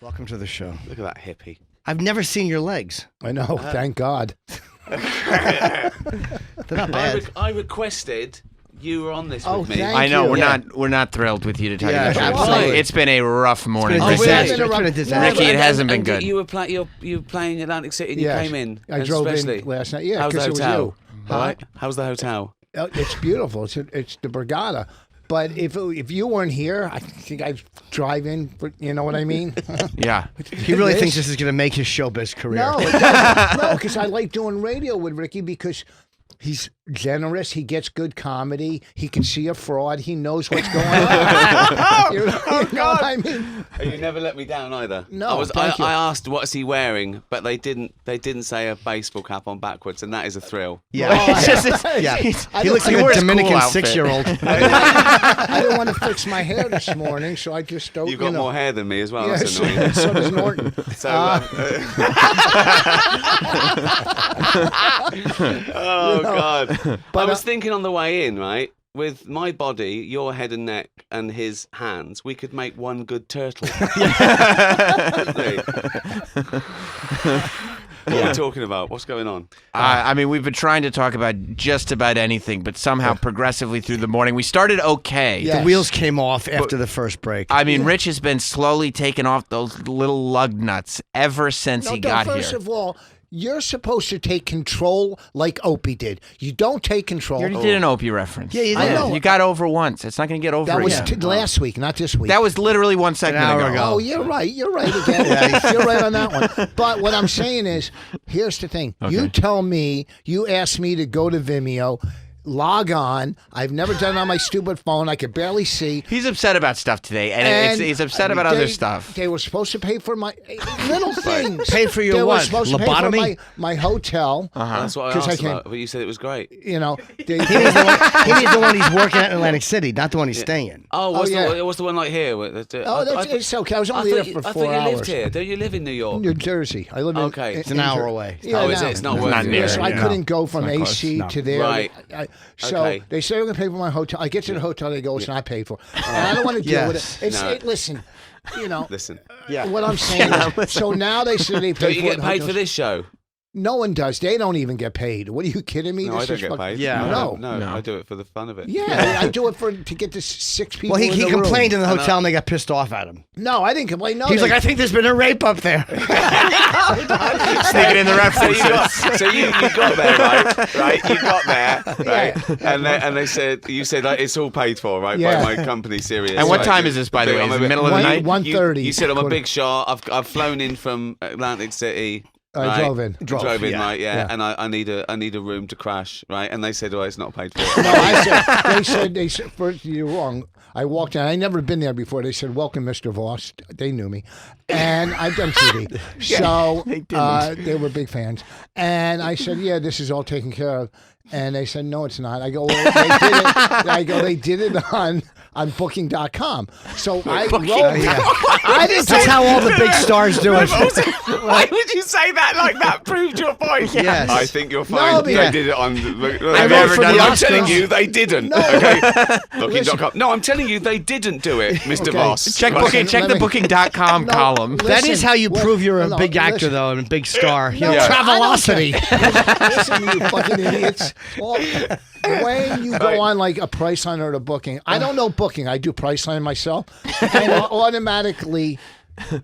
Welcome to the show. Look at that hippie. I've never seen your legs. I know. Thank God. They're not bad. I requested you were on this with me. thank I know you. we're not thrilled with you to tell Yeah, you the truth. absolutely. It's been a rough morning. It's been a Ricky. disaster. It's been a disaster. Ricky, it hasn't been good. You were playing Atlantic City and you Yes. came in. I drove especially. in last night. Yeah, How's the because it was hotel? you. All right. How's the hotel? It's beautiful. It's the Borgata. But if you weren't here, I think I'd drive in. You know what I mean? Yeah. He really thinks this is going to make his showbiz career. No, it doesn't. No, because I like doing radio with Ricky because he's generous. He gets good comedy. He can see a fraud. He knows what's going on. you know what I mean? You never let me down either. No, thank you. I asked what is he wearing, but they didn't say a baseball cap on backwards, and that is a thrill. Yeah. Yeah. He looks like he wore a his Dominican cool outfit. 6-year-old. I didn't want to fix my hair this morning, so I just don't. You've got more hair than me as well. Yeah, That's so, annoying. so does Norton. So, oh God! But, I was thinking on the way in, right? With my body, your head and neck, and his hands, we could make one good turtle. What are we talking about? What's going on? I mean, we've been trying to talk about just about anything, but somehow progressively through the morning, we started okay. Yeah. The wheels came off after the first break. I mean, Rich has been slowly taking off those little lug nuts ever since he got first here. of all, you're supposed to take control like Opie did. You don't take control. You already did an Opie reference. Yeah, you I did. know. You got over once. It's not going to get over That was again. last week, not this week. That was literally 1 segment hour ago. ago. Oh, you're right. You're right again. You're right on that one. But what I'm saying is, here's the thing. Okay. You tell me, you ask me to go to Vimeo, log on. I've never done it on my stupid phone. I could barely see. He's upset about stuff today, and he's upset about other stuff. They were supposed to pay for my little things. Pay for your they what? Were supposed to pay for Lobotomy? my hotel. That's what I 'Cause I asked can't- about, but you said it was great. You know, He needs the one he's working at in Atlantic City, not the one he's staying in. Oh, what's yeah. what's the one like here? It's okay. I was only there for 4 I thought you hours. lived here. Don't you live in New York? New Jersey. I live in. Okay. It's an hour away. Yeah, Oh, is no. it? It's not It's worth not it. near. So I Yeah. couldn't go from It's not close. AC No. to there. Right. So Okay. they say they're going to pay for my hotel. I get to the hotel, they go, it's not paid for. And I don't want to deal Yes. with it. It's, No. listen, you know, Listen, what I'm saying is, so now they say they pay don't you for get the paid for hotels. this show? No one does. They don't even get paid. What are you kidding me? No, I This don't is get fucking- paid. Yeah. no, No. I do it for the fun of it. Yeah, I do it to get the 6 people Well, in he the complained in room. the hotel and they got pissed off at him. No, I didn't complain. No, He's they- like, I think there's been a rape up there. Sneaking in the references. So you got there, right? Right, you got there, right? And they said you said like, it's all paid for, right? Yeah. By my company, Sirius. And what Right? time is this, by the way? I'm Is a it bit- middle of the night? 1:30. You said I'm a big shot. I've flown in from Atlantic City. I right? drove in. Drove in, yeah. right? Yeah. Yeah. And I need a room to crash, right? And they said, oh, it's not paid for. No, I said, they said, first, you're wrong. I walked in. I never been there before. They said, welcome, Mr. Voss. They knew me. And I've done TV. So they were big fans. And I said, yeah, this is all taken care of. And they said, no, it's not. I go, well, they did it. I go, they did it on booking.com. So I wrote, I didn't That's say, how all the big stars do it. Why would you say that like that? Proved your point. Yes. I think you're fine. but- They did it on. I wrote for the I'm Oscars. telling you, they didn't. Okay. Booking.com. No, I'm telling you, they didn't do it, Mr. Okay. Voss. Check Right. booking. Check the booking.com column. That is how you prove you're a no, big actor, listen. though, and a big star. You know, Yeah. Travelocity. listen, you fucking idiots. Well, when you go on like a Priceline or a booking, I don't know booking. I do Priceline myself, and automatically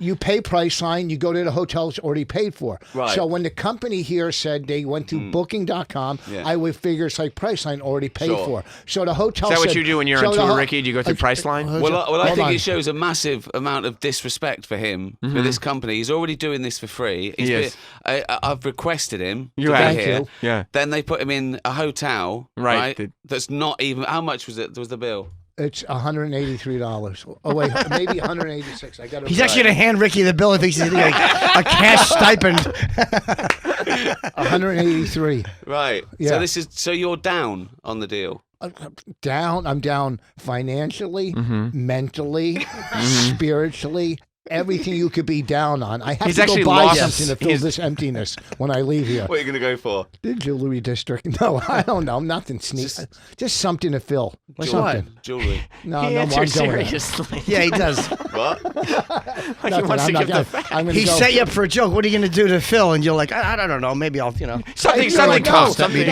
you pay Priceline, you go to the hotel it's already paid for. Right. So when the company here said they went to booking.com, Yeah. I would figure it's like Priceline already paid Sure. for. So the hotel Is that what said- you do when you're so on the tour, ho- Ricky? Do you go through Priceline? Well, I Hold think on. it shows a massive amount of disrespect for him, for this company. He's already doing this for free. He is. I've requested him You to have. be Thank here. you. Yeah. Then they put him in a hotel, Right. right? That's not even. How much was it? Was the bill? It's $183. Oh wait, maybe 186. I got it. He's actually going to hand Ricky the bill and thinks he's getting a cash stipend. 183. Right. Yeah. So you're down on the deal. I'm down financially, mentally, spiritually, everything you could be down on. I have He's to actually go buy lost- something to fill this emptiness when I leave here. What are you going to go for? The jewelry district? No, I don't know. Nothing sneak. Just something to fill. Something. Jewelry. No, He no, I'm answers going there. seriously. Yeah, he does. What? Like he wants to give the He set you up for a joke. What are you going to do to Phil? And you're like, I don't know. Maybe I'll, something comes. Something.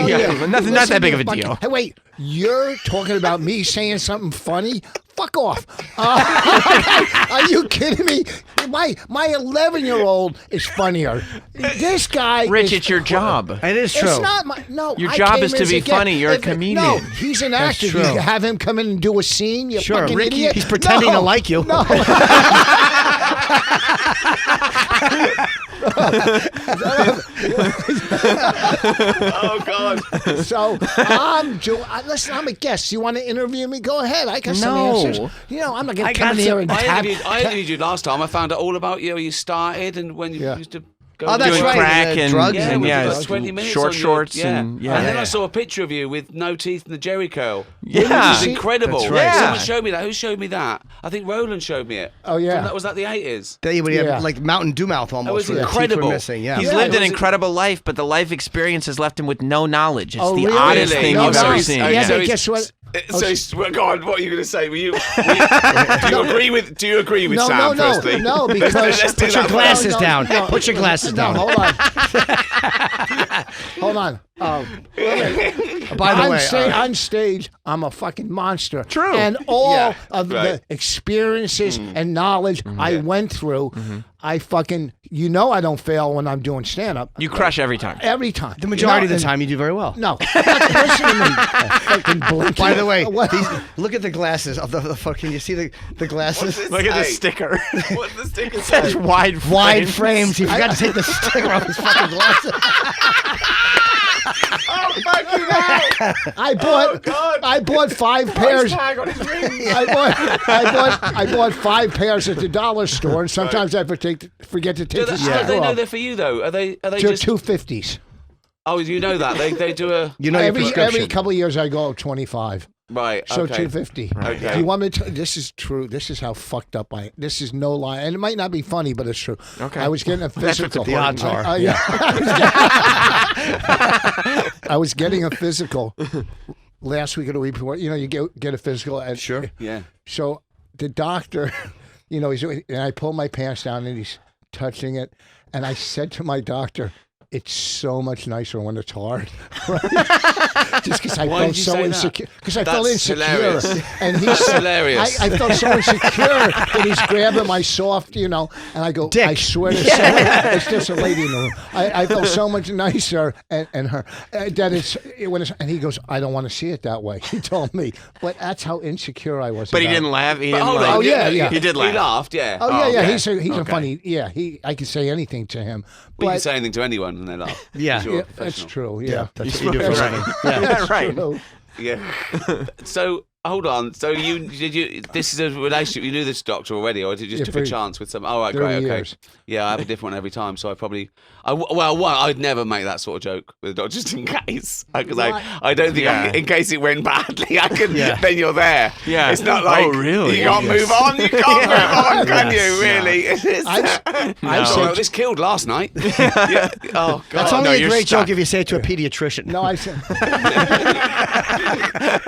Nothing. Not that big of a deal. Hey, wait. You're talking about me saying something funny? Fuck off. Are you kidding me? My 11-year-old is funnier. This guy Rich, is, it's your job. It is true. It's not my, no. Your I job came is in to as be a guest. funny. You're a comedian. No, he's an That's actor. true. You have him come in and do a scene. You Sure, fucking Ricky, idiot. he's pretending to like you. No. Oh, God. So listen, I'm a guest. You want to interview me? Go ahead. I got some No. answers. I'm not going I to come got in here some- and I interviewed you last time. I found out all about you. You started and when you Yeah. used to go Oh, that's Doing right. crack the and drugs Yeah, and we yeah, did like 20 minutes short on your- shorts yeah. and yeah. And then I saw a picture of you with no teeth and the Jerry curl. Yeah. It was incredible. That's right. Yeah. Someone showed me that. Who showed me that? I think Roland showed me it. Oh, yeah. Was that the 80s? He Yeah. had like Mountain Dew mouth almost. was where the teeth incredible. were missing. Yeah. He's Yeah, lived it an was- incredible life, but the life experience has left him with no knowledge. It's Oh, the really? oddest Really? thing No, you've no, ever he's- seen. yeah, Yeah, so but he's- guess what? Go on, what are you going to say? Do you agree with No, Sam? no, no, firstly? no, because Let's do Put your that glasses No, down. no. Put your glasses No, down. hold on. Hold on. By the way, on stage, I'm a fucking monster. True. And all Yeah, of right. the experiences and knowledge I went through, I fucking, I don't fail when I'm doing stand-up. You crush every time. Every time. the majority of the time, you do very well. No. Listen to me. Fucking blinking. By the way, What? look at the glasses of the fucking. You see the glasses? What's Look at the Hey. sticker. What's the sticker Such say? wide Wide frames. frames. He forgot to take the sticker off his fucking glasses. Oh, fucking hell. I bought God. I bought 5 pairs. Tag on his ring. I bought 5 pairs at the dollar store, and sometimes I forget to take the How do sticker they know off. they're for you, though? Are they They're just... 250s. Oh, you know that. They do a... You know your Every prescription. couple of years I go up 25. Right, So okay. 250. Okay. If you want me to, this is true. This is how fucked up I. This is no lie, and it might not be funny, but it's true. Okay. I was getting a That's physical. what the odds are. I was getting a physical last week of the week before. You get a physical. And, Sure. Yeah. So the doctor, and I pulled my pants down, and he's touching it, and I said to my doctor, "It's so much nicer when it's hard." Right? Just because I Why felt did you so say that? insecure. Because I felt That's insecure. hilarious. And That's hilarious. I felt so insecure that he's grabbing my soft, and I go, Dick. I swear to God, it's just a lady in the room. I felt so much nicer and her that and he goes, I don't want to see it that way. He told me, but that's how insecure I was. But he about it. didn't laugh. He But didn't hold laugh. on. Oh, yeah. He did laugh. He laughed, yeah. Oh, yeah, okay. he's a funny. Yeah, I can say anything to him. Well, you But can say anything to anyone and they laugh. Yeah. You're a yeah, that's professional. true. Yeah, That's what you do for a That's living. right. Yeah. That's Right. true. Yeah. So hold on. So this is a relationship. You knew this doctor already, or did you just Yeah, took for a chance with some? Oh, right, 30 great, okay. years. Yeah, I have a different one every time, so I probably. I'd never make that sort of joke with a doctor just in case, because I don't think Yeah. in case it went badly, I can. Yeah. Then you're there. Yeah. It's not like Oh, really? you can't Yes. move on. You can't move on, can Yes. you? Really? It's- I Oh, said, this killed last night. Yeah. Oh God. That's only no, a you're great stuck. joke if you say it to a pediatrician. no, I said.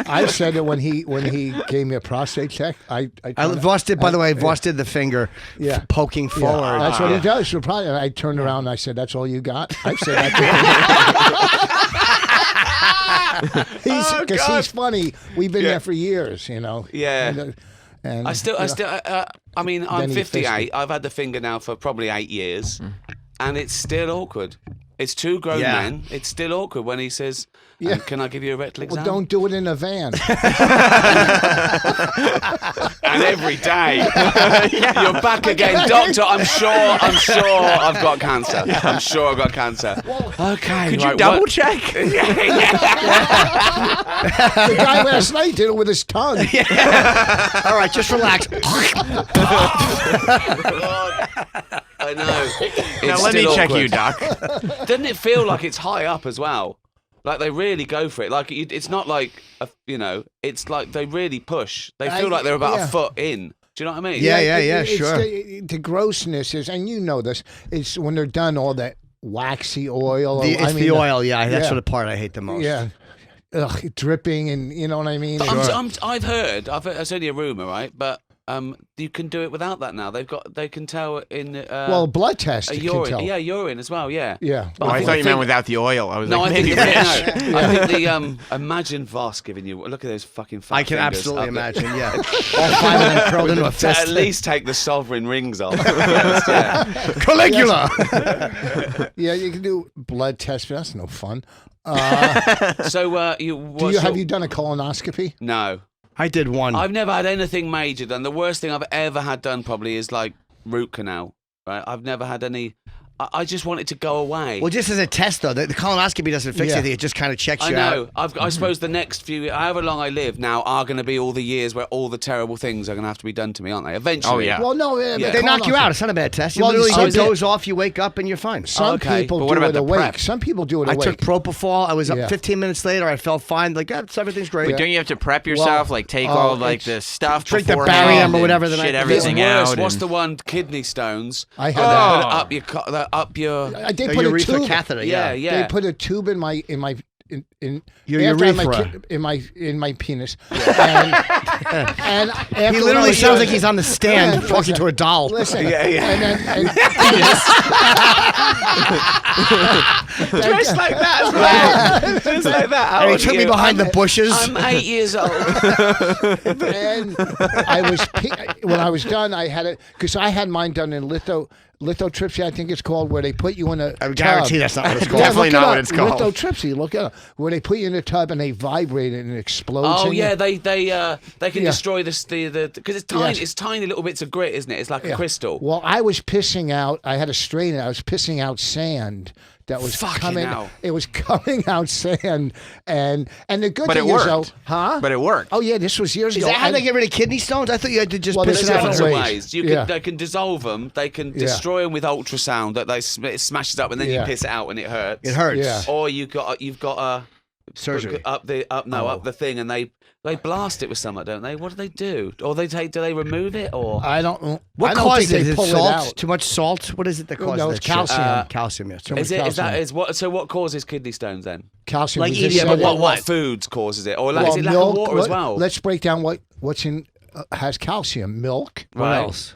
I said it when he gave me a prostate check. Voss did, by the way, Voss did the finger Yeah. poking Yeah, forward. that's what he does. So probably, and I turned around and I said, "That's all you got." I said that. Because he's funny. We've been Yeah. there for years, Yeah. And I mean, I'm Then he fisted. 58. I've had the finger now for probably 8 years, and it's still awkward. It's two grown Yeah. men. It's still awkward when he says, Yeah. "Can I give you a rectal well, exam?" don't do it in a van. And every day, you're back again, doctor. I'm sure I've got cancer. I'm sure I've got cancer. Okay, Could you right, double what- check? The guy last night did it with his tongue. All right, just relax. I know. Now It's let me still check awkward. you, doc. Doesn't it feel like it's high up as well? Like they really go for it. It's not like it's like they really push. They feel like they're about yeah. a foot in. Do you know what I mean? Yeah, it's sure. The grossness is, and you know this, it's when they're done all that waxy oil. It's the oil, that's the part I hate the most. Yeah. Ugh, dripping, and you know what I mean? I've heard, it's only a rumor, right? But you can do it without that now. They can tell in blood test. Urine, urine as well. Yeah. But I thought you meant without the oil. I was no, like, I think maybe no. I think the imagine Voss giving you look at those fucking fat I can fingers absolutely up there. imagine. Yeah, all 5 of them curled into a To fist. at least take the sovereign rings off. Yeah. Caligula. Yeah, you can do blood tests, but that's no fun. So have you done a colonoscopy? No. I did one. I've never had anything major done. The worst thing I've ever had done probably is like root canal. Right? I've never had any. I just want it to go away. Well, just as a test, though, the colonoscopy doesn't fix anything. It just kind of checks you out. I know. I suppose the next few, however long I live now, are going to be all the years where all the terrible things are going to have to be done to me, aren't they? Eventually. Oh, yeah. Well, no. They knock you out. It's not a bad test. You literally it goes off, you wake up, and you're fine. Some people do it awake. Some people do it awake. I took propofol. I was up 15 minutes later. I felt fine. Like, everything's great. But don't you have to prep yourself? Like, take all like the stuff drink the beforehand barium or whatever. Shit everything out. What's the one? Kidney stones. I had that. Up your. They put a tube. Catheter. Yeah. They put a tube in my your urethra. in my penis. And after he literally sounds like he's on the stand talking to a doll. Listen. Yeah. And Just like that as well. Just like that. And he took me behind the bushes. I'm 8 years old. And I was when I was done, I had it because I had mine done in lithotripsy, I think it's called, where they put you in a I guarantee tub. that's not what it's called. Definitely not what it's called. Lithotripsy, look it up. Where they put you in a tub and they vibrate it and it explodes. Oh in yeah, you. they can destroy the because it's tiny. Yes. It's tiny little bits of grit, isn't it? It's like a crystal. Well, I was pissing out. I had a strain. I was pissing out sand that was Fucking coming. hell. It was coming out sand, and the good But thing it is, worked. But it worked. Oh yeah, this was years Is ago. that how they get rid of kidney stones? I thought you had to just piss there's it out. different ways. They can dissolve them. They can destroy them with ultrasound. That it smashes up, and then you piss it out, and it hurts. It hurts. Yeah. Or you've got a Surgery. up the thing, and they blast it with something, don't they? What do they do? Or do they remove it? Or I don't. What I don't causes think it? they Is pull it it salt? out. Too much salt? What is it that causes No, that it's shit? calcium. Calcium, yes. is what? So what causes kidney stones then? Calcium. Like we just eating- said But it. what foods causes it? Or is it lack milk, of water as well? Let's break down what's in has calcium. Milk, What Right. else?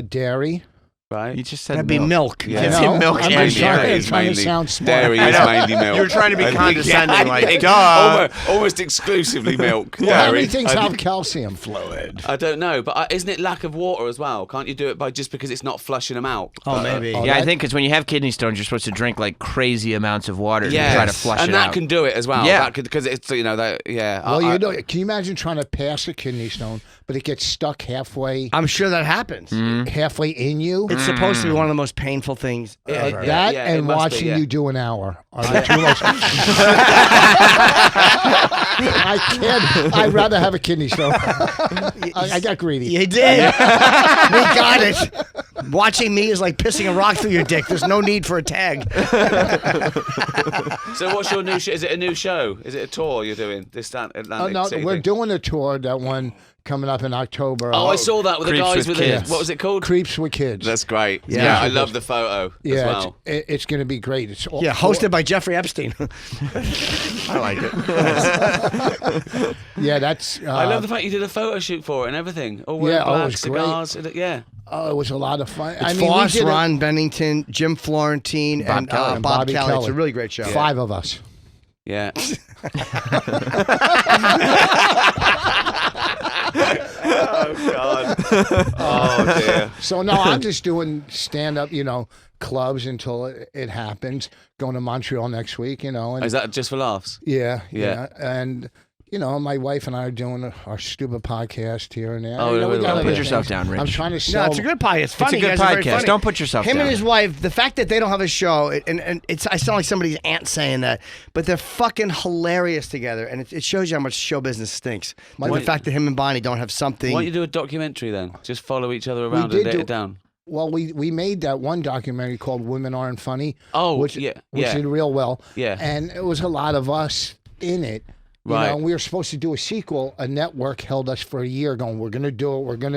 dairy. Right. You just said That'd be milk. Yeah. It's No, in milk I'm and just trying- dairy. I'm trying to sound smart. Dairy I is know. mainly milk. You were trying to be I think- condescending, like, think duh. almost exclusively milk. Well, how many Dairy. things I have think- calcium? Fluid. I don't know, but isn't it lack of water as well? Can't you do it by just because it's not flushing them out? Oh, maybe. Oh, Yeah, I that- think because when you have kidney stones, you're supposed to drink like crazy amounts of water to try to flush and it that out. can do it as well. Yeah. Because it's that. Yeah. Well, can you imagine trying to pass a kidney stone, but it gets stuck halfway I'm sure that happens. halfway in you? It's supposed to be one of the most painful things ever. That Yeah, it and must be, watching yeah. you do an hour are the two most. I can't. I'd rather have a kidney stone. I got greedy. You did. We got it. Watching me is like pissing a rock through your dick. There's no need for a tag. So what's your new show? Is it a new show? Is it a tour you're doing? This Atlantic No, City we're thing? doing a tour. That one coming up in October. Oh, I saw that with the Creeps guys with with the Kids. what was it called? Creeps with Kids. That's great. Yeah. Yeah, I love the photo as yeah, well. it's going to be great. It's all Yeah, hosted by Jeffrey Epstein. I like it. Yeah, that's. I love the fact you did a photo shoot for it and everything. All Yeah, black it was great. cigars. Yeah. Oh, it was a lot of fun. It's we Foss, did it- Ron Bennington, Jim Florentine, and Kelly. Bob Bobby Kelly. It's Kelly. a really great show. 5 of us. Yeah. Oh God. Oh dear. So no, I'm just doing stand up, clubs until it happens. Going to Montreal next week, and Is that just for laughs? yeah, Yeah. and my wife and I are doing our stupid podcast here and there. Oh, we no, got don't other put yourself things. down, Rich. I'm trying to No, sell. it's a good podcast. It's funny. It's a good you guys are very podcast. funny. Don't put yourself Him down. and his wife, the fact that they don't have a show, and I sound like somebody's aunt saying that, but they're fucking hilarious together, and it shows you how much show business stinks. Like the fact that him and Bonnie don't have something. Why don't you do a documentary then? Just follow each other around and did date it down. Well, we made that one documentary called "Women Aren't Funny." Oh, which yeah, which yeah. did real well. Yeah. and it was a lot of us in it. You know, and we were supposed to do a sequel. A network held us for a year going, we're going to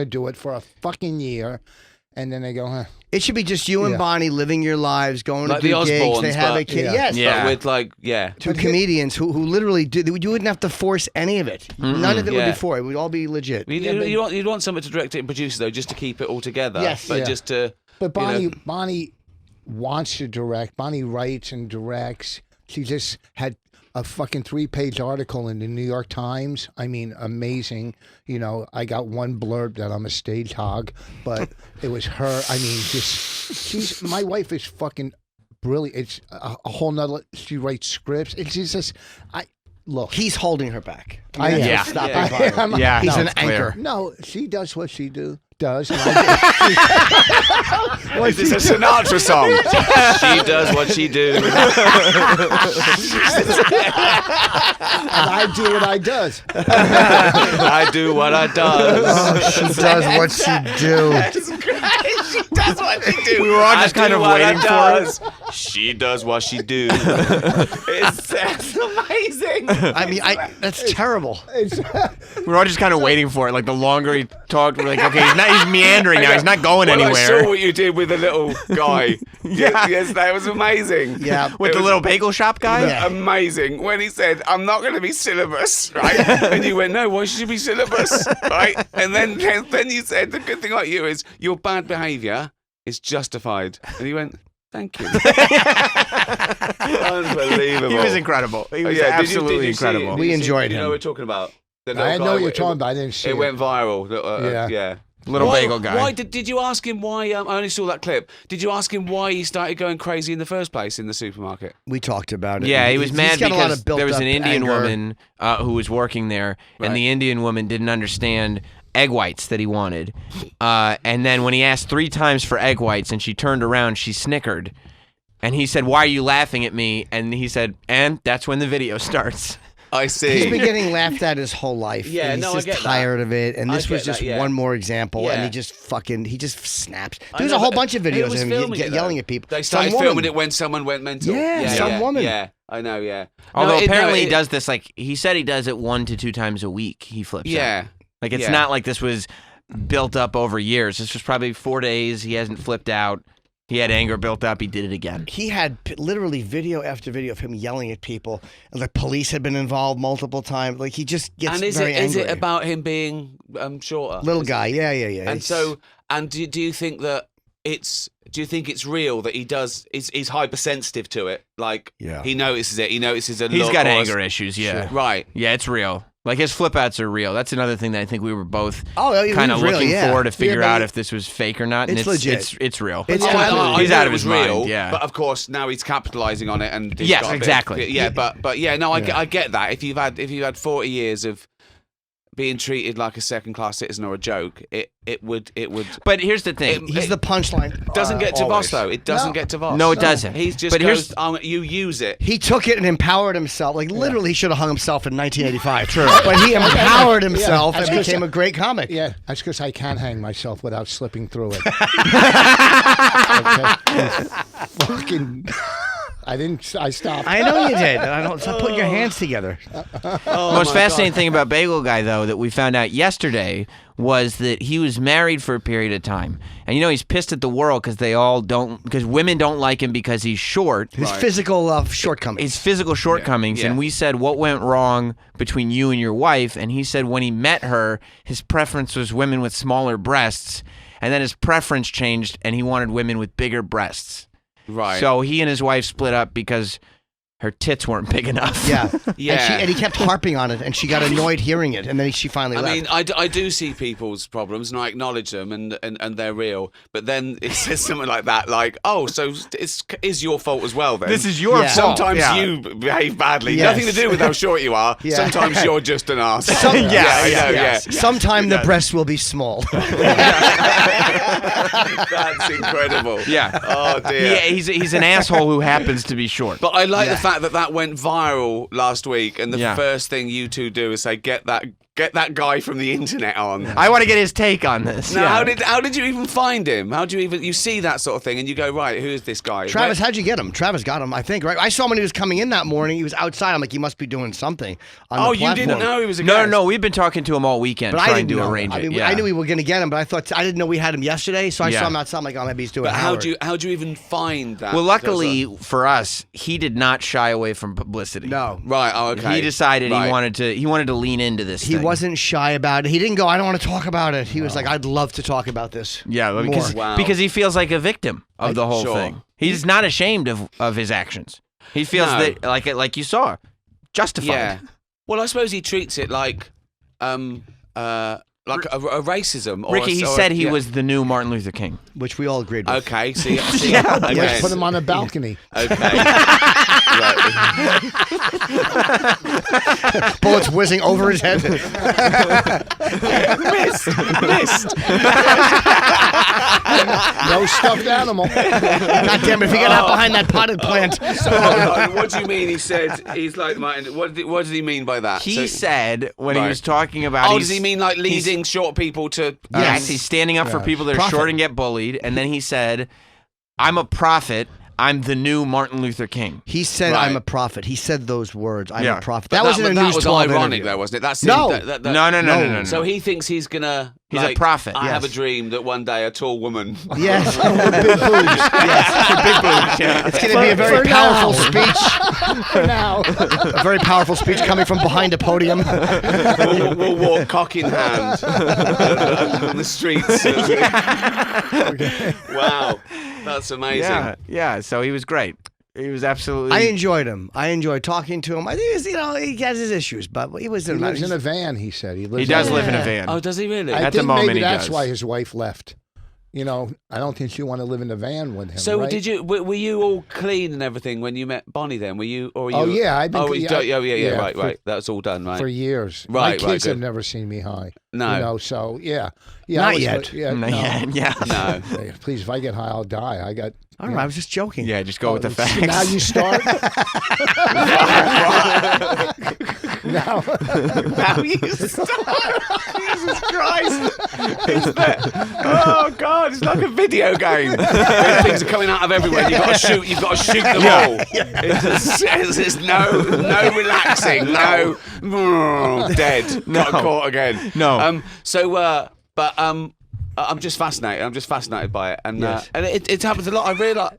do it for a fucking year. And then they go, huh. It should be just you and Bonnie living your lives, going like to do the gigs. Osbournes, They have a kid. Yes. But with like, Two comedians who literally do. You wouldn't have to force any of it. None of it would be for it. It would all be legit. You'd want someone to direct it and produce it, though, just to keep it all together. Yes. But just to... But Bonnie wants to direct. Bonnie writes and directs. She just had a fucking 3-page article in the New York Times. I mean, amazing. You know, I got one blurb that I'm a stage hog, but it was her. I mean, my wife is fucking brilliant. It's a whole nother, she writes scripts. It's just, look. He's holding her back. I am. Yeah. He's an anchor. No, she does what she does. Is this a Sinatra song? She does what she do. And I do what I does. I do what I does. Oh, she does what she do. She does what she do. We were all just kind of waiting for it. She does what she do. It's amazing. I mean, that's terrible. We were all just kind of waiting for it. Like the longer he talked, we're like, okay, he's meandering now. He's not going anywhere. I saw what you did with the little guy. Yes, that was amazing. Yeah, with the little bagel shop guy. Yeah. Amazing. When he said, "I'm not going to be syllabus," right? And you went, "No, why should you be syllabus?" Right? And then you said, "The good thing about you is your bad behaviour is justified." And he went, "Thank you." Unbelievable. He was incredible. He was absolutely incredible. We enjoyed him. You know him. what we're talking about? I know what you're talking about. I didn't see it. It went viral. Yeah. Little bagel guy. Why did you ask him why? I only saw that clip. Did you ask him why he started going crazy in the first place in the supermarket? We talked about it. Yeah, he was mad got a lot because of built there was up an Indian anger. woman who was working there, and the Indian woman didn't understand egg whites that he wanted. And then when he asked 3 times for egg whites and she turned around, she snickered. And he said, "Why are you laughing at me?" And he said, "And that's when the video starts." I see. He's been getting laughed at his whole life. Yeah, and he's no, just I get tired of it. And this was just one more example. Yeah. And he just snaps. There's a whole bunch of videos of him yelling at people. They started filming it when someone went mental. Yeah, some woman. Yeah, I know. Yeah. Although apparently he does this, like he said, he does it 1 to 2 times a week. He flips. Yeah. out. Like it's not like this was built up over years. This was probably 4 days. He hasn't flipped out. He had anger built up. He did it again. He had literally video after video of him yelling at people. And the police had been involved multiple times. Like he just gets very angry. Is it about him being shorter? Little guy, yeah. And so, do you think that do you think it's real that he's hypersensitive to it? Like he notices it. He notices a lot. He's got anger issues. Yeah. Sure. Right. Yeah, it's real. Like his flip outs are real. That's another thing that I think we were both kind of looking for to figure out if this was fake or not. And it's legit. It's real. It's he's out of his mind. Yeah. But of course now he's capitalizing on it and yes, exactly. But yeah, no, I get that. If you've had 40 years of being treated like a second-class citizen or a joke, it would. But here's the thing: he's the punchline. Doesn't get to always. Voss though. It doesn't get to Voss. No, it doesn't. He's just you use it. He took it and empowered himself. Like literally, he should have hung himself in 1985. True, but he empowered himself and became a great comic. Yeah, that's because I can't hang myself without slipping through it. Fucking. I stopped. I know you did. Stop putting your hands together. Most fascinating thing about Bagel Guy, though, that we found out yesterday was that he was married for a period of time. And, he's pissed at the world because women don't like him because he's short. His physical shortcomings. His physical shortcomings. Yeah. And we said, what went wrong between you and your wife? And he said when he met her, his preference was women with smaller breasts. And then his preference changed and he wanted women with bigger breasts. Right. So he and his wife split up because her tits weren't big enough. Yeah. Yeah. And he kept harping on it, and she got annoyed hearing it, and then she finally left. I mean, I do see people's problems, and I acknowledge them, and they're real. But then it says something like that, like, oh, so it's your fault as well, then. This is your fault. Sometimes you behave badly. Yes. Nothing to do with how short you are. Yeah. Sometimes you're just an ass. Yeah. Sometime the breast will be small. That's incredible. Yeah. Oh, dear. He's an asshole who happens to be short. But I like the fact that went viral last week, and the first thing you two do is say, get that get that guy from the internet on. I want to get his take on this. Now, Yeah. how did you even find him? How do you see that sort of thing and you go, right, who is this guy? Travis, how'd you get him? Travis got him, I think, right? I saw him when he was coming in that morning. He was outside. I'm like, he must be doing something on the you didn't platform. know he was a No, guest? no, we've been talking to him all weekend But I trying didn't to know. arrange I it. mean, Yeah. I knew we were going to get him, but I didn't know we had him yesterday, so I saw him outside. I'm like, oh, maybe he's doing But Howard. how'd you even find that? Well, luckily for us, he did not shy away from publicity. No. Right, okay. He decided Right. he wanted to lean into this He thing. wasn't shy about it. He didn't go, I don't want to talk about it. He was like, I'd love to talk about this. Yeah, more. because he feels like a victim of the whole Sure. thing. He's not ashamed of his actions. He feels No. that like you saw, justified. Yeah. Well, I suppose he treats it like a racism. Or Ricky, he said he was the new Martin Luther King. Which we all agreed with. Okay, see, okay. Let's put him on a balcony. Okay. Right. Bullets whizzing over his head. Missed. No stuffed animal. God damn it, if you get out behind that potted plant. So, hold on, what do you mean? He said he's like Martin. What does he mean by that? He So- said when he Right. was talking about. Oh, does he mean like leading short people to? Yes, he's standing up for people that are Prophet. short and get bullied, and then he said, "I'm a prophet. I'm the new Martin Luther King." He said, Right. I'm a prophet. He said those words. I'm Yeah. a prophet. But That was in a that News was 12 ironic, interview. though, wasn't it? That's No. No. So he thinks he's gonna. He's a like, prophet, I have a yes. dream that one day a tall woman. Yes. Big boobs. It's going to be a very For powerful now. speech. For now. A very powerful speech coming from behind a podium. we'll walk cock in hand on the streets. Wow, that's amazing. Yeah. So he was great. He was absolutely. I enjoyed him. I enjoyed talking to him. I think, he has his issues, but he was He lives in a van, he said. He does in live in a Yeah. van. Oh, does he really? I At the think moment maybe he that's does. why his wife left. You know, I don't think she wanted to live in a van with him. So right? did you? Were you all clean and everything when you met Bonnie? Then were you? Or were you? Oh, yeah, I've been- Oh, yeah, yeah, right. for- That's all done, right? for years? Right, My right, kids have good. never seen me high. No. You know, so yeah. I Not was yet. like, yeah, No, no. yeah. No. Hey, please, if I get high, I'll die. I got. All right, I was just joking. Yeah, just go with the So facts. now you start. now, Now you start. Jesus Christ! Oh God! It's like a video game. Things are coming out of everywhere. You've got to shoot. You've got to shoot them all. It's no relaxing. No, dead. No. Got caught again. No. I'm just fascinated. I'm just fascinated by it, and Yes. and it happens a lot. I realize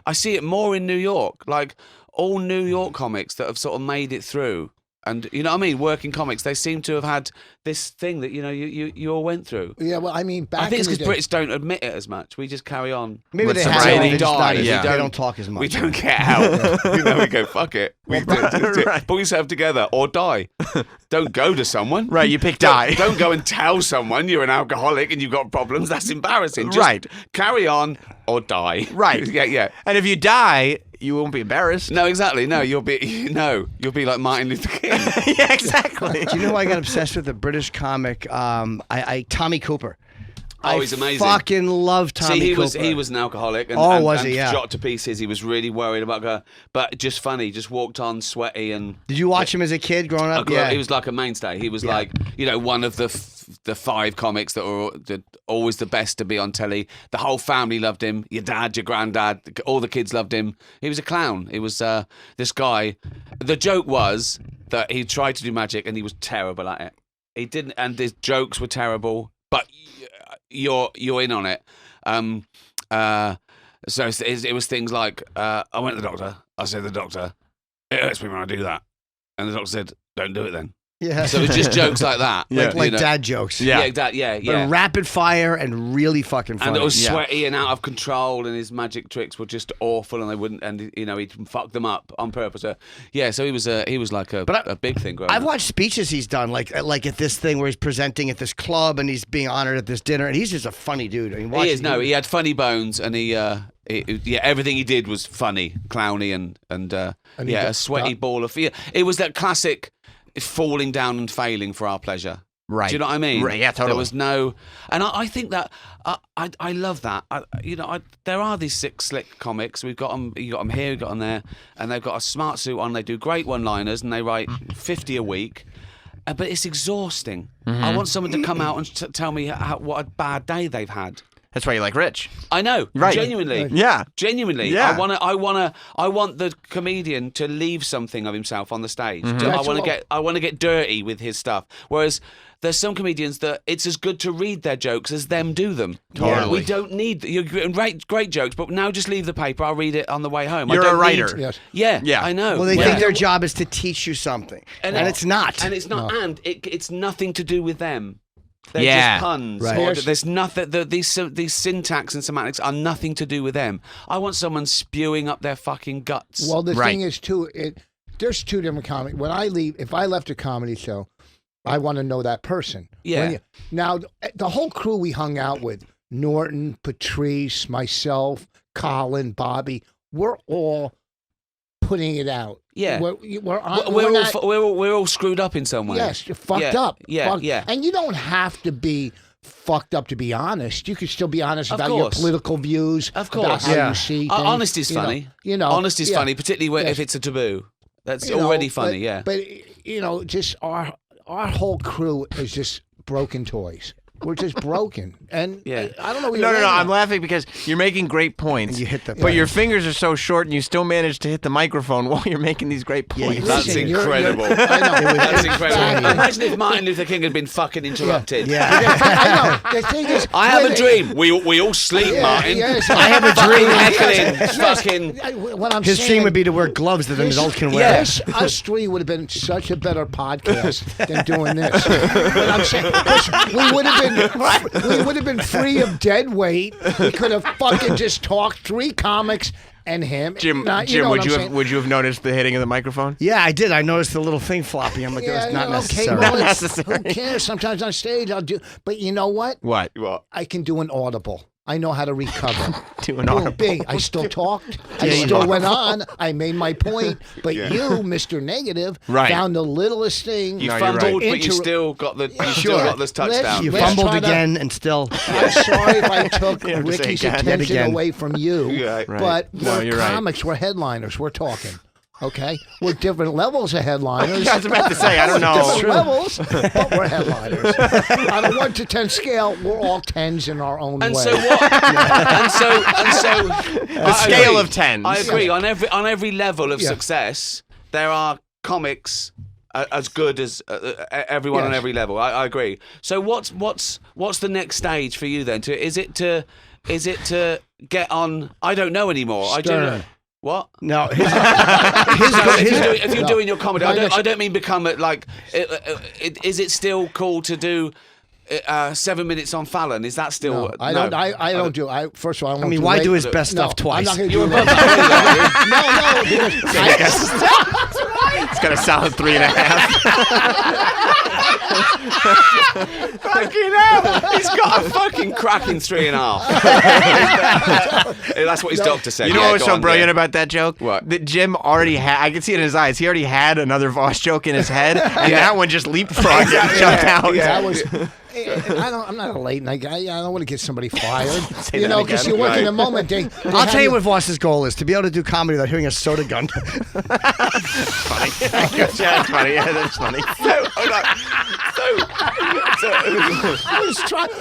I see it more in New York. Like all New York comics that have sort of made it through. And you know what I mean? Working comics, they seem to have had this thing that you all went through. yeah. Well, I mean, back I think it's in because the day, Brits don't admit it as much. We just carry on. Maybe with they have sobriety. to. We They just die. not- We They don't- don't talk as much. We don't get out. We go, fuck it. We pull yourself together or die. Don't go to someone. Right, you pick die. Don't go and tell someone you're an alcoholic and you've got problems. That's embarrassing. Just Right. carry on or die. Right. Yeah. And if you die, you won't be embarrassed. No, exactly. No, you'll be like Martin Luther King. Yeah, exactly. Do you know who I got obsessed with? The British comic, Tommy Cooper. Oh, he's amazing. I fucking love Tommy See, Cooper. he was an alcoholic. And, Oh, and, was and he? Yeah. shot to pieces. He was really worried about her. But just funny. Just walked on sweaty and. Did you watch him as a kid growing up? Yeah. He was like a mainstay. He was like, one of the five comics that were always the best to be on telly. The whole family loved him. Your dad, your granddad, all the kids loved him. He was a clown. He was this guy. The joke was that he tried to do magic and he was terrible at it. He didn't, and his jokes were terrible. But you're in on it. So it was things like, I went to the doctor. I said to the doctor, it hurts me when I do that. And the doctor said, don't do it then. Yeah. So it's just jokes like that. like you know. dad jokes. Yeah. Yeah. But rapid fire and really fucking funny. And it was Yeah. sweaty and out of control, and his magic tricks were just awful, and they wouldn't, and he'd fuck them up on purpose. So he was like a big thing. Growing I've up. watched speeches he's done, like at this thing where he's presenting at this club and he's being honored at this dinner, and he's just a funny dude. I mean, He is. No, he had funny bones, and everything he did was funny, clowny, and he a got- sweaty ball of fear. It was that classic falling down and failing for our pleasure. Right. Do you know what I mean? Right, yeah, totally. There was no, and I think that I love that. There are these slick comics. We've got them. You got them here. You got them there, and they've got a smart suit on. They do great one-liners, and they write 50 a week. but it's exhausting. I want someone to come out and tell me what a bad day they've had. That's why you like Rich. I know, Right. genuinely. Yeah. Genuinely. Yeah. I want the comedian to leave something of himself on the stage. I want to get dirty with his stuff. Whereas there's some comedians that it's as good to read their jokes as them do them. Totally. We don't need you're great jokes, but now just leave the paper. I'll read it on the way home. You're I don't a writer. Need, Yes. Yeah, I know. Well, they think their job is to teach you something, and it's not. And it's not. No. And it's nothing to do with them. They're Yeah. just puns. Right. Or there's nothing. These syntax and semantics are nothing to do with them. I want someone spewing up their fucking guts. Well, the Right. thing is, too, there's two different comedy. When I leave, if I left a comedy show, I want to know that person. Yeah. Now, the whole crew we hung out with, Norton, Patrice, myself, Colin, Bobby, we're all putting it out. Yeah. We're not, we're all screwed up in some way. yes, you're fucked Yeah, up. yeah, Fucked. yeah. And you don't have to be fucked up to be honest. You can still be honest Of about your course. political views. Of About course. how Yeah. you see things. Honest is funny. Honest is funny, particularly if it's a taboo. That's already funny. Yeah. But just our whole crew is just broken toys. We're just broken, and Yeah. I don't know. No. I'm laughing because you're making great points. And you hit the but your fingers are so short, and you still manage to hit the microphone while you're making these great points. That's Listen, incredible. I know. That's incredible. Imagine if Martin Luther King had been fucking interrupted. Yeah. I know. The thing is, I have a dream. We all sleep, Martin. Yes, I have a dream. Heckling, fucking. What I'm His saying, dream would be to wear gloves that an adult can wear. Yes, us three would have been such a better podcast than doing this. But I'm saying, 'cause we would have been free of dead weight. We could have fucking just talked 3 comics and him. Jim, Not- Jim, know what would I'm you saying? have you have noticed the hitting of the microphone? Yeah, I did. I noticed the little thing flopping. I'm like, that was not necessary. Okay, well, Not necessary. who cares? Sometimes on stage I'll do, but you know what? What? I can do an audible. I know how to recover. Do an Boom, audible. bing. I still talked. I you still did. went on. I made my point. But you, Mr. Negative, Right. found the littlest thing. You No, you're fumbled, right. but you still got the touchdown. You Let's fumbled try to- again and still. I'm sorry if I took You have to say Ricky's again. attention Again. away from you. Yeah, right. But No, we're you're right. comics. We're headliners. We're talking. Okay? We're different levels of headliners. I was about to say, I don't know. Different levels, but we're headliners. On a 1 to 10 scale, we're all 10s in our own And way. so what? and so The scale of 10s. I agree. On every level of success, there are comics as good as everyone on Yes. every level. I agree. So what's the next stage for you then? Is it to get on? I don't know anymore. I don't know. What? No, If you're doing your comedy, My next- I don't mean become it like. Is it still cool to do 7 minutes on Fallon? Is that still? No, I don't. I don't do. First of all, I won't I mean, do why late- do his best No, stuff twice? I'm not going to You're do above late- that. No, because It's got a solid 3.5. Fucking hell! He's got a fucking cracking 3.5. That's what his doctor said. You know Yeah, what was go so on, brilliant yeah. about that joke? What? That Jim already had. I could see it in his eyes. He already had another Voss joke in his head, and that one just leapfrogged and jumped out. Yeah. that was. I'm not a late night guy. I don't want to get somebody fired. Say You that know, because again. you work in Right. a moment. I'll tell you what Voss's goal is: to be able to do comedy without hearing a soda gun. Funny. Yeah, that's funny. Yeah, that's funny.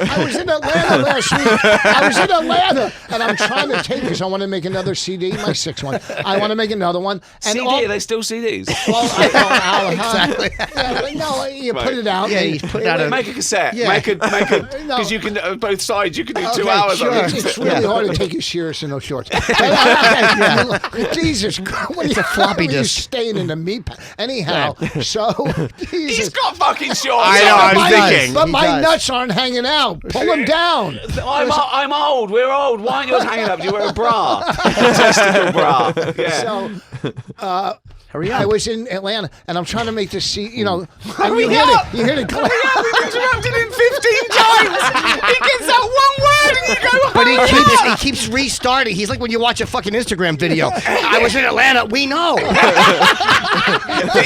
I was in Atlanta last week. I was in Atlanta, and I'm trying to take because I want to make another CD, my 6th one. I want to make another one. And CD? Are they still CDs? Exactly. Yeah, no, you put Right. it out. Yeah, you put out a. Make a cassette. Yeah. Make a No. because you can both sides. You can do 2 Okay, hours sure. of it. It's really hard to take you serious in those shorts. But, Jesus Christ, what are you floppy what are you disk. staying in the meat pack? Anyhow, so He's Jesus. got fucking shorts. I know, on. I'm thinking. But He my does. nuts aren't hanging out. Pull them down. I'm old. We're old. Why aren't yours hanging up? Do you wear a bra? Testicle bra. Yeah. So, Hurry up. I was in Atlanta, and I'm trying to make this see, you know, and Hurry up! you hear the We've interrupted him 15 times. He gets out one word and you go. But he keeps restarting. He's like when you watch a fucking Instagram video. I was in Atlanta. We know. He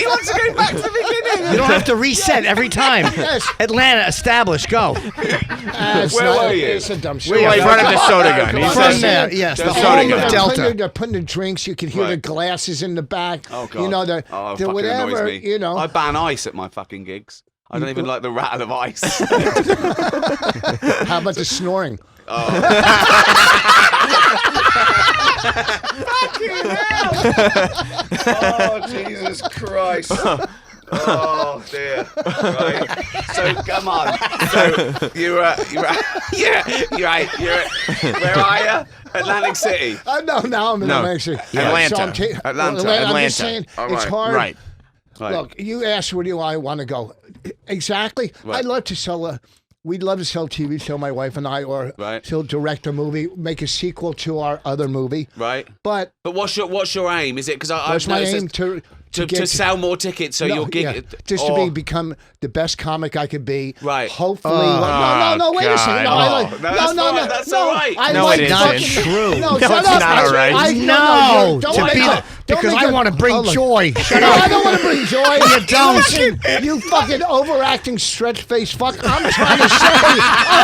wants to go back to the beginning. You don't have to reset every time. Yes. Atlanta, established, go. Where were you? It's a dumb Where story. you In front of the soda gun. Come He on. From says- there, yes, the Just home soda of gun. Delta. They're putting the drinks. You can hear the Right. glasses in the back. Okay. God. You know, the fucking whatever, annoys me. you know. I ban ice at my fucking gigs. I don't even like the rattle of ice. How about the snoring? Fucking hell! Oh, Jesus Christ. Oh dear. Right. So come on. So you're right. Where are you? Atlantic City. No, now I'm in Atlantic City. Atlanta. So Atlanta. I'm just saying, All it's right. hard. Right. Look, you asked where do I want to go? Exactly. Right. I'd love to sell we'd love to sell a TV show, my wife and I, or to direct a movie, make a sequel to our other movie. Right. But what's your aim? Is it because I've my noticed aim to sell more tickets so you'll get just to become the best comic I could be. Right. Hopefully. No, wait a second. God. That's all right. No, it not isn't. true. No, it's shut not up. all right. Because I want to bring joy. Shut No, up. I don't want to bring joy. You don't. Listen, you fucking overacting stretch face fuck. I'm trying to say,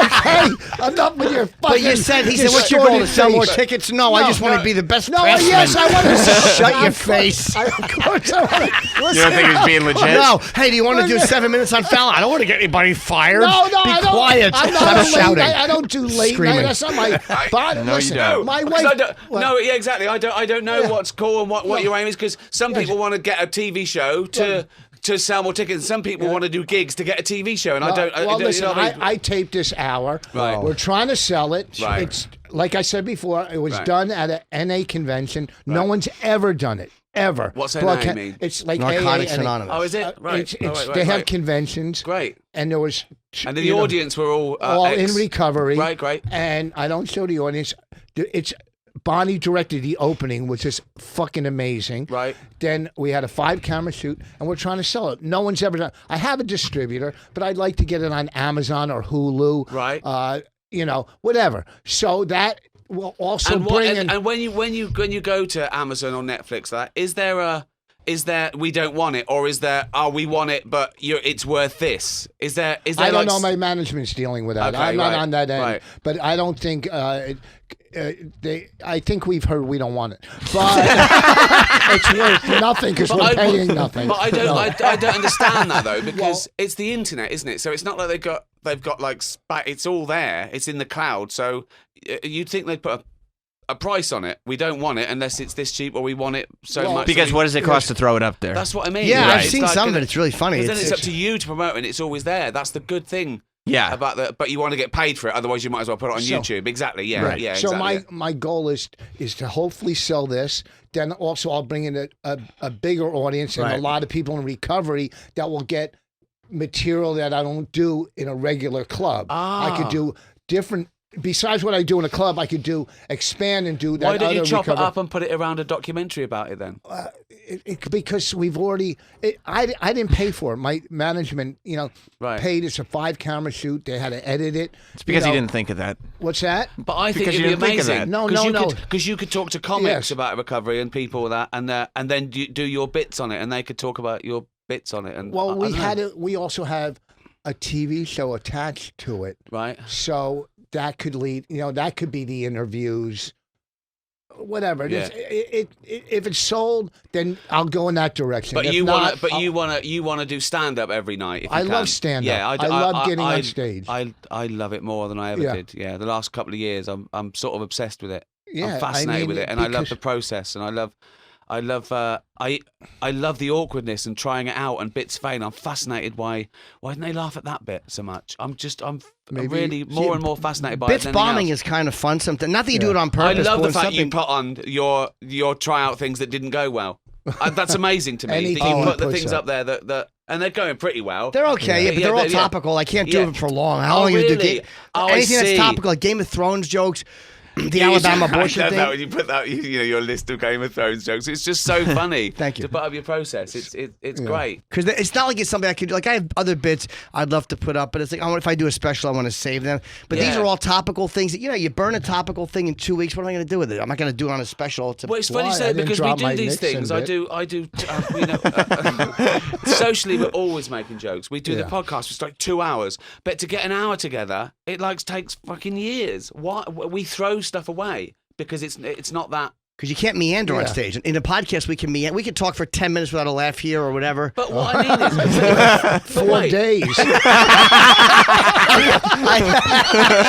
okay, enough with your fucking. But he said, what's your goal, to sell more tickets? No, I just want to be the best pressman. Yes, I want to. Shut your face. Of course I want to. You don't think he's being legit? No. Hey, do you want to do 7 minutes on Fallon? I don't want to get anybody fired. No, be I don't. quiet. I'm Stop not a late shouting. night. I don't do late Screaming. night. That's not my. But No, listen, you don't. my Because wife. yeah, exactly. I don't know what's cool and what your aim is, because some people want to get a TV show to sell more tickets, and some people want to do gigs to get a TV show, and I don't. Listen, you know what I mean? I taped this hour. Right. We're trying to sell it. Right. It's like I said before. It was Right. done at a NA convention. No one's ever done it. Ever. What's NA mean? It's like Narcotics AA, Oh, is it? Right. They have conventions. Great. And there was. And then the audience were all in recovery. Right, great. And I don't show the audience. It's Bonnie directed the opening, which is fucking amazing. Right. Then we had a 5-camera shoot, and we're trying to sell it. No one's ever done. I have a distributor, but I'd like to get it on Amazon or Hulu. Right. Whatever. So that will also bring in. And when you go to Amazon or Netflix, is there we don't want it, or is there we want it but it's worth this? Is there I don't know. My management's dealing with that. Okay, I'm not right, on that end, right. but I don't think. I think we've heard we don't want it, but it's worth nothing because we're paying nothing. But I don't understand that though, because it's the internet, isn't it? So it's not like they've got like it's all there. It's in the cloud. So you'd think they'd put a price on it. We don't want it unless it's this cheap, or we want it so much. Because what does it cost to throw it up there? That's what I mean. Yeah, right? I've seen some of it. It's really funny. Then it's up to you to promote, and it's always there. That's the good thing. Yeah. But you want to get paid for it, otherwise you might as well put it on YouTube. Exactly. Yeah. Right. Yeah. So exactly. my goal is to hopefully sell this. Then also I'll bring in a bigger audience and a lot of people in recovery that will get material that I don't do in a regular club. I could do different. Besides what I do in a club, I could expand and do that. Why don't you other chop recovery. it up and put it around a documentary about it then? Because we've already. I didn't pay for it. My management, paid. It's a 5-camera shoot. They had to edit it. It's because he didn't think of that. What's that? But I think Because it'd you be didn't think of amazing. that. No. Because you could talk to comics Yes. about recovery and people and then do your bits on it, and they could talk about your bits on it. And Well, I don't know. we also have a TV show attached to it. Right. So that could lead, that could be the interviews, whatever. Yeah. If it's sold, then I'll go in that direction. But If you not, want to do stand up every night. If you I can. love stand-up. Yeah, I love getting on stage. I love it more than I ever Yeah. did. Yeah, the last couple of years, I'm sort of obsessed with it. Yeah, I'm fascinated with it, and I love because- the process, and I love the awkwardness and trying it out and bits failing. I'm fascinated why didn't they laugh at that bit so much? I'm Maybe- really more and more fascinated by Bits it than anything bombing else. is kind of fun. Something. Not that you do it on I purpose. love but the when fact you something- put on your tryout things that didn't go well. That's amazing to me. Anything That you you put the push things up there that and they're going pretty well. They're okay, but they're all topical. I can't do them for long. How long you do? really? Oh, I Anything that's see. topical, like Game of Thrones jokes, the Alabama abortion I love that thing. when you put that, your list of Game of Thrones jokes. It's just so funny. Thank you. To put up your process. It's great. Because it's not like it's something I could do. Like, I have other bits I'd love to put up, but it's like, if I do a special, I want to save them. But these Yeah. are all topical things that, you burn a topical thing in 2 weeks. What am I going to do with it? I'm not going to do it on a special. Well, it's funny Why? you say I it didn't because we drop do my these Nixon things. I do. Socially, we're always making jokes. We do the podcast. It's like 2 hours, but to get an hour together, it takes fucking years. Why we throw stuff away? Because it's not that because you can't meander on stage. In a podcast, we can meander. We can talk for 10 minutes without a laugh here or whatever. But what I mean is, 4 days.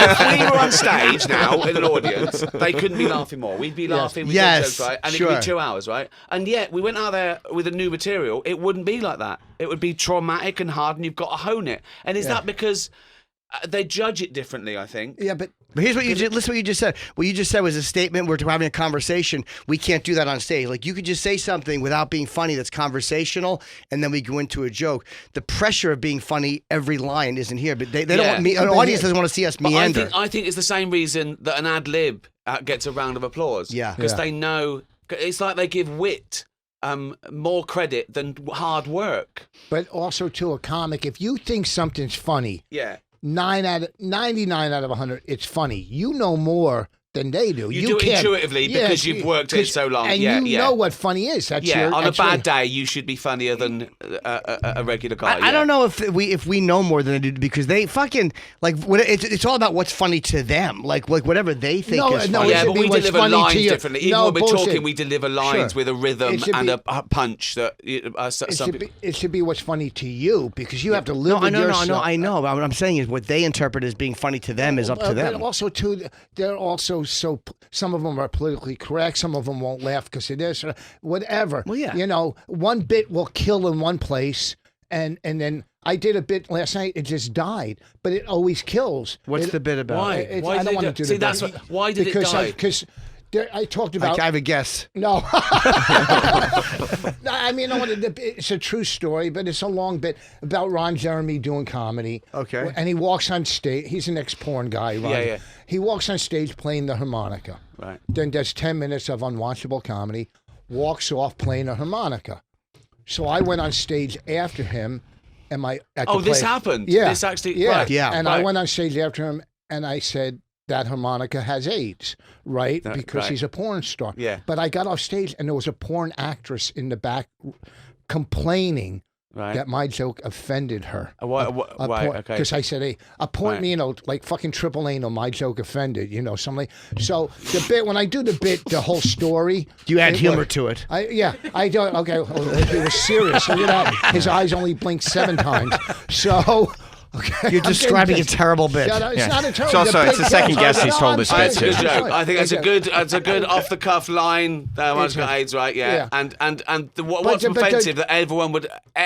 if we were on stage now in an audience, they couldn't be laughing more. We'd be laughing. We'd Yes, jokes, right? And sure. it'd be 2 hours, right? And yet we went out there with a new material. It wouldn't be like that. It would be traumatic and hard, and you've got to hone it. And is that because they judge it differently? I think. Yeah, but here's what you just listen. What you just said. What you just said was a statement. We're having a conversation. We can't do that on stage. Like you could just say something without being funny. That's conversational, and then we go into a joke. The pressure of being funny, every line isn't here. But they don't want me. An audience doesn't want to see us meander. I think it's the same reason that an ad lib gets a round of applause. Yeah. Because they know. It's like they give wit more credit than hard work. But also to a comic, if you think something's funny, Yeah. 99 out of 100, it's funny. You know more than they do. You do it intuitively because you've worked it so long. And you know what funny is. That's on a bad day, you should be funnier than a regular guy. I don't know if we know more than they do because they fucking like it's all about what's funny to them. Like whatever they think is funny. Yeah, but we deliver lines differently. Even when we're bullshit. talking, we deliver lines with a rhythm and a punch that it should be what's funny to you because you have to live with yourself. I know. What I'm saying is what they interpret as being funny to them is up to them. But also, too, they're also so some of them are politically correct. Some of them won't laugh because of this or whatever. Well, yeah. You know, one bit will kill in one place, and then I did a bit last night. It just died, but it always kills. What's the bit about? Why? I don't want to do See, the that's bit. why did it die? Because I talked about. I have a guess. No. I mean, it's a true story, but it's a long bit about Ron Jeremy doing comedy. Okay. And he walks on stage. He's an ex-porn guy, Ron. Yeah. He walks on stage playing the harmonica. Right. Then does 10 minutes of unwatchable comedy, walks off playing a harmonica. So I went on stage after him. This happened? Yeah. This actually... Yeah. Right. Yeah. And I went on stage after him, and I said, that harmonica has AIDS, right? Because he's a porn star. Yeah. But I got off stage and there was a porn actress in the back complaining that my joke offended her. Why? Okay. Because I said, hey, a porn, like fucking triple anal, my joke offended, something. So the bit, when I do the bit, the whole story. Do you add humor to it? I don't. Okay. It was serious. So, his eyes only blinked 7 times. So... Okay, you're describing a terrible bit. It's not a terrible bit. It's the second guest he's told this bit It's a good joke. I think it's a good off the cuff line. One's got AIDS, right? Yeah. And what's offensive that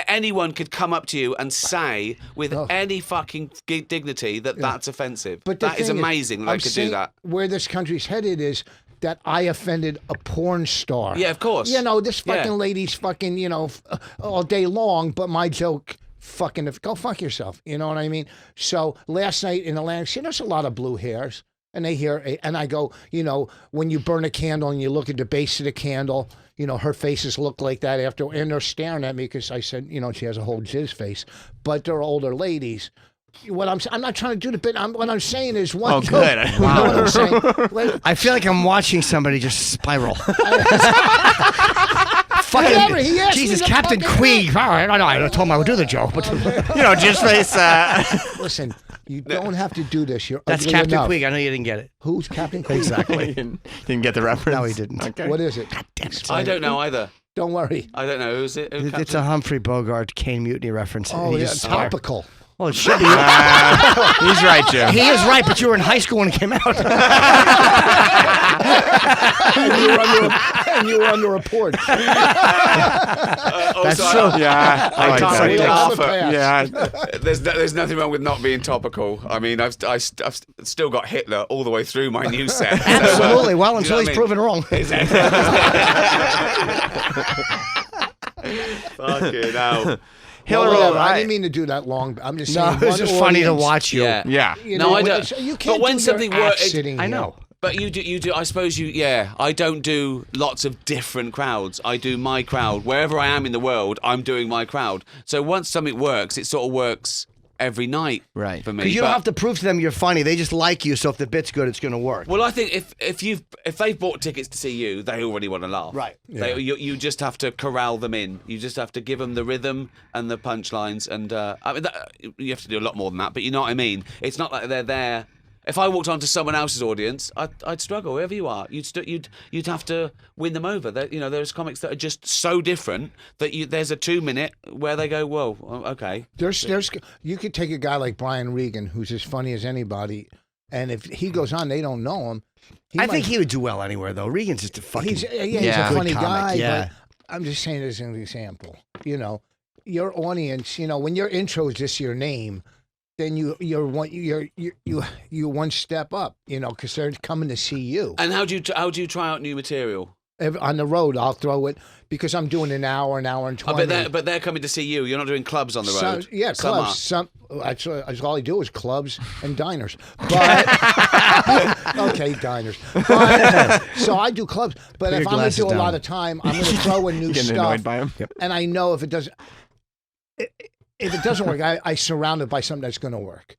anyone could come up to you and say with any fucking dignity that's offensive. But that is amazing that I could do that. Where this country's headed is that I offended a porn star. Yeah, of course. This fucking lady's fucking all day long, but my joke. Fucking go fuck yourself, you know what I mean? So last night in Atlantic City, there's a lot of blue hairs, and they hear, and I go, when you burn a candle and you look at the base of the candle, her faces look like that after, and they're staring at me because I said, she has a whole jizz face, but they're older ladies. I'm not trying to do the bit. What I'm saying is one. Oh, good. Wow. What I'm saying? I feel like I'm watching somebody just spiral. Whatever, he asked Jesus, me to Captain fucking Queeg. All right, I told him I would do the joke, but just face. Listen, you don't have to do this. You're that's ugly Captain enough. Queeg. I know you didn't get it. Who's Captain Queeg? Exactly. Didn't get the reference. No, he didn't. Okay. What is it? I don't know either. Don't worry. I don't know. Who's it? It's a Humphrey Bogart Kane Mutiny reference. Oh, yeah, topical. Well, it should be. He's right, Jim. He is right, but you were in high school when it came out. and you were under a porch. That's true. Yeah, I can't really offer. Yeah, there's nothing wrong with not being topical. I mean, I've still got Hitler all the way through my new set. Absolutely. Well, until he's proven wrong. Fucking hell. I didn't mean to do that long. I'm just saying. No, it's just funny to watch you. Yeah. No, I don't. You can't but when something works, I know. But you do. I suppose you. Yeah, I don't do lots of different crowds. I do my crowd wherever I am in the world. I'm doing my crowd. So once something works, it sort of works every night, right? For me, because you don't have to prove to them you're funny. They just like you. So if the bit's good, it's going to work. Well, I think if they've bought tickets to see you, they already want to laugh. Right. Yeah. You just have to corral them in. You just have to give them the rhythm and the punchlines, and I mean you have to do a lot more than that. But you know what I mean. It's not like they're there. If I walked onto someone else's audience, I'd struggle. Wherever you are, you'd have to win them over. There's comics that are just so different that there's a 2-minute where they go, whoa, okay. There's you could take a guy like Brian Regan, who's as funny as anybody, and if he goes on, they don't know him. I think he would do well anywhere, though. Regan's just a fucking he's a good funny comic, guy. yeah. But I'm just saying as an example. Your audience. When your intro is just your name, then you're one step up. Because they're coming to see you. And how do you try out new material? On the road, I'll throw it because I'm doing an hour and 20. But they're coming to see you. You're not doing clubs on the road. Yeah, Some clubs. are. That's all I do is clubs and diners. But okay, diners. But, so I do clubs. But if I'm going to do a lot of time, I'm going to throw in new Getting stuff. annoyed by him. Yep. And I know if it doesn't work, I surround it by something that's going to work.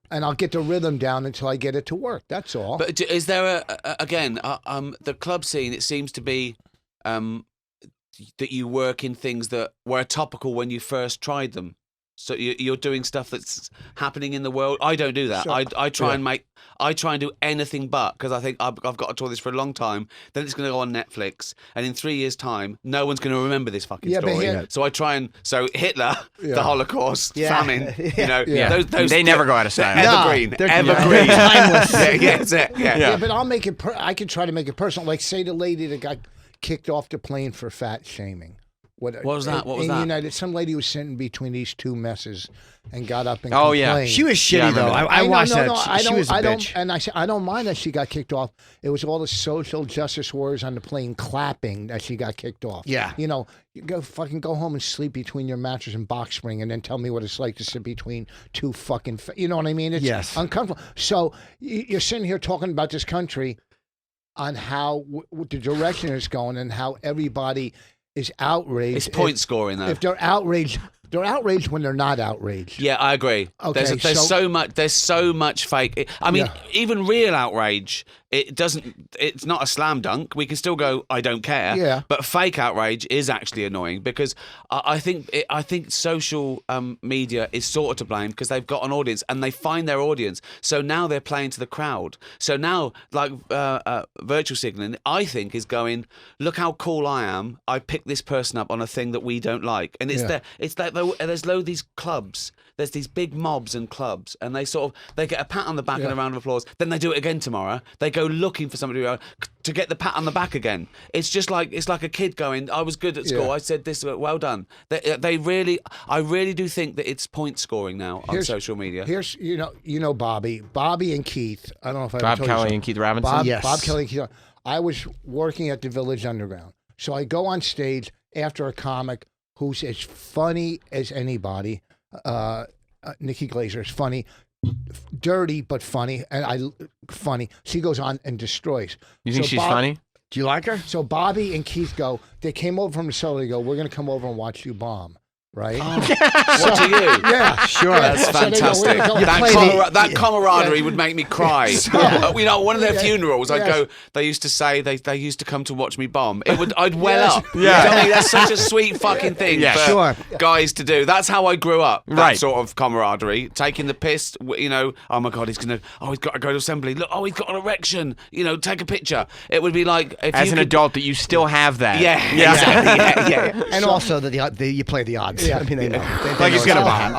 And I'll get the rhythm down until I get it to work. That's all. But is there the club scene? It seems to be that you work in things that were topical when you first tried them. So you're doing stuff that's happening in the world. I don't do that. So, I try and do anything but, because I think I've got to tour this for a long time. Then it's going to go on Netflix, and in 3 years' time, no one's going to remember this fucking story. So I try and Hitler, the Holocaust, famine. Those they never go out of style. Evergreen, they're evergreen, timeless. That's it. Yeah, but I'll make it. I could try to make it personal. Like say the lady that got kicked off the plane for fat shaming. What was that? What was in that? United, some lady was sitting between these two messes and got up and complained. She was shitty though. I watched that. She was a bitch. And I said, I don't mind that she got kicked off. It was all the social justice warriors on the plane clapping that she got kicked off. Yeah. You go home and sleep between your mattress and box spring, and then tell me what it's like to sit between two fucking. You know what I mean? It's uncomfortable. So you're sitting here talking about this country, on how the direction it's going, and how everybody is outraged. It's point scoring though. If they're outraged when they're not outraged. Yeah, I agree. Okay, there's so much fake. I mean, even real outrage, it's not a slam dunk. We can still go, I don't care. Yeah. But fake outrage is actually annoying, because I think social media is sort of to blame, because they've got an audience and they find their audience. So now they're playing to the crowd. So now, like virtual signaling, I think is going, look how cool I am. I picked this person up on a thing that we don't like, and it's like there's loads of these clubs. There's these big mobs and clubs, and they get a pat on the back and a round of applause. Then they do it again tomorrow. They go looking for somebody to get the pat on the back again. It's just like a kid going, I was good at school. I said this, well done. I really do think that it's point scoring now on social media. Here's Bobby and Keith. I don't know if I Bob Kelly and Keith Robinson. Bob Kelly and Keith. I was working at the Village Underground, so I go on stage after a comic who's as funny as anybody. Nikki Glaser is funny, dirty but funny, and funny. She goes on and destroys. You think she's funny? Do you like her? So Bobby and Keith they came over from the cellar. They go, we're going to come over and watch you bomb. Right? What do you? Yeah, sure. That's fantastic. That camaraderie would make me cry. One of their funerals, I'd go. They used to say they used to come to watch me bomb. I'd well up. Yeah, you know, that's such a sweet fucking thing for guys to do. That's how I grew up. That sort of camaraderie, taking the piss. Oh my God, he's got to go to assembly. Look, he's got an erection. Take a picture. It would be like as an adult that you still have that. Yeah, exactly. Yeah. And also that you play the odds. Yeah. I mean, they know. Like he's gonna bomb.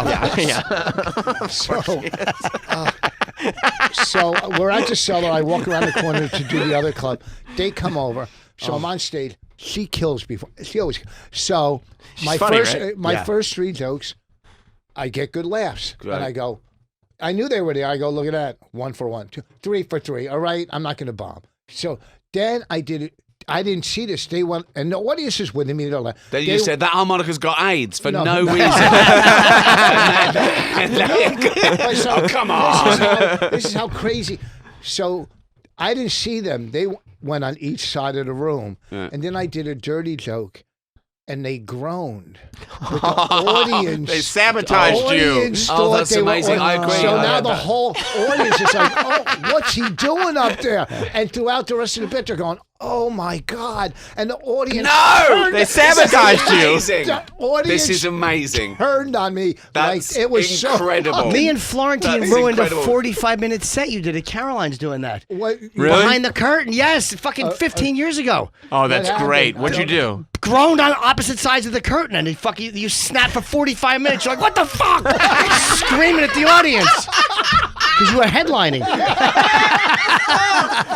So we're at the cellar. I walk around the corner to do the other club. They come over. So I'm on stage. She kills before. She always. So my first three jokes, I get good laughs, and I go. I knew they were there. I go, look at that. 1 for 1, 2, 3 for 3. All right, I'm not going to bomb. So then I did it. I didn't see this. They went, and the audience is with me. Then you said that harmonica's got AIDS for no reason. Oh, come on. This is how crazy. So I didn't see them. They went on each side of the room. And then I did a dirty joke. and they groaned. But the audience, They sabotaged the you. audience Oh, thought that's they were amazing. I agree. So I now heard the that. whole audience is like, oh, what's he doing up there? And throughout the rest of the bit, they're going, oh my God. And the audience turned, They sabotaged you. the Amazing. audience This is amazing. turned on me. That's like, it was incredible. Me and Florentine That's ruined incredible. a 45-minute set you did at Caroline's doing that. What, Really? Behind the curtain, yes, fucking 15 years ago. Oh, that's happened? great. I What'd you don't- do? Groaned on opposite sides of the curtain, and it fucking you snap for 45 minutes. You're like, what the fuck? Screaming at the audience because you were headlining.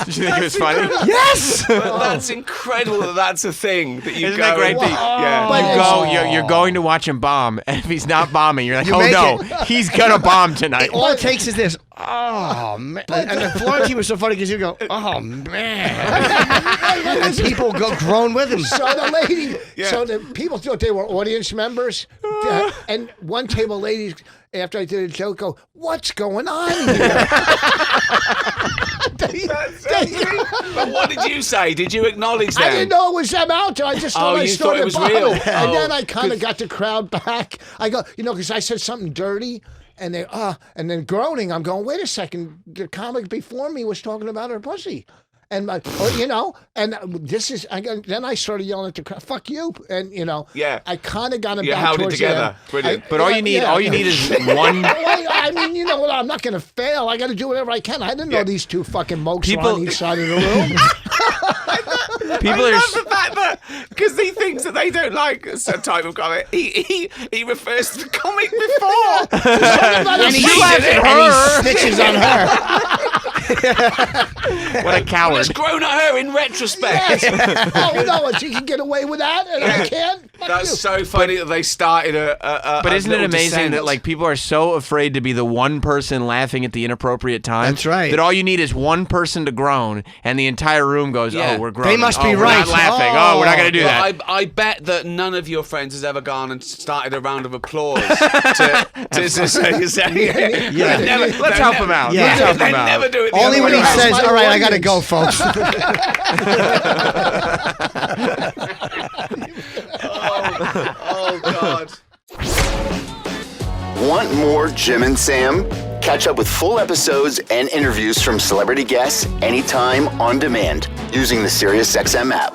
Did you think it was funny? Yes. But that's incredible that that's a thing that you Isn't go. that great? Yeah. But You go, you're going to watch him bomb, and if he's not bombing, you're like, You oh make no, it. he's gonna bomb tonight. All it takes is this. Oh man! And then Florentine was so funny because you go, oh man, and people go groan with him. So the lady, Yeah. so the people thought they were audience members, and one table ladies, after I did a joke, go, "What's going on here?" But what did you say? Did you acknowledge them? I didn't know it was them out there. I just thought Oh, I you thought started it was bombing. real? And Oh. then I kind of got the crowd back. I go, because I said something dirty. And they, and then groaning. I'm going, wait a second. The comic before me was talking about her pussy. And and this is. Then I started yelling at the crowd, "Fuck you!" And Yeah. I kind of got him You back held it towards together. the end. Brilliant. But all you need is one. I mean, I'm not going to fail. I got to do whatever I can. I didn't know these two fucking mokes were People- on each side of the room. People I are. love the fact that because he thinks that they don't like a type of comic, he refers to the comic before. And he, You laughed at and he her. snitches on her. What a coward. Just grown at her in retrospect. Oh no, and she can get away with that, and I can't. Fuck That's you. so funny that they started a But isn't it little amazing descent. that like people are so afraid to be the one person laughing at the inappropriate time? That's right. That all you need is one person to groan, and the entire room goes, Yeah. "Oh, we're groaning. They must Oh, be we're right. not laughing. Oh, we're not going to do Well, that." I bet that none of your friends has ever gone and started a round of applause to say, Yeah. Let's help him out. Yeah. Let's help They him out. never do it. the Only other when way he around. says, my "All right, I got to audience." go, folks." Oh God. Want more Jim and Sam? Catch up with full episodes and interviews from celebrity guests anytime on demand using the SiriusXM app.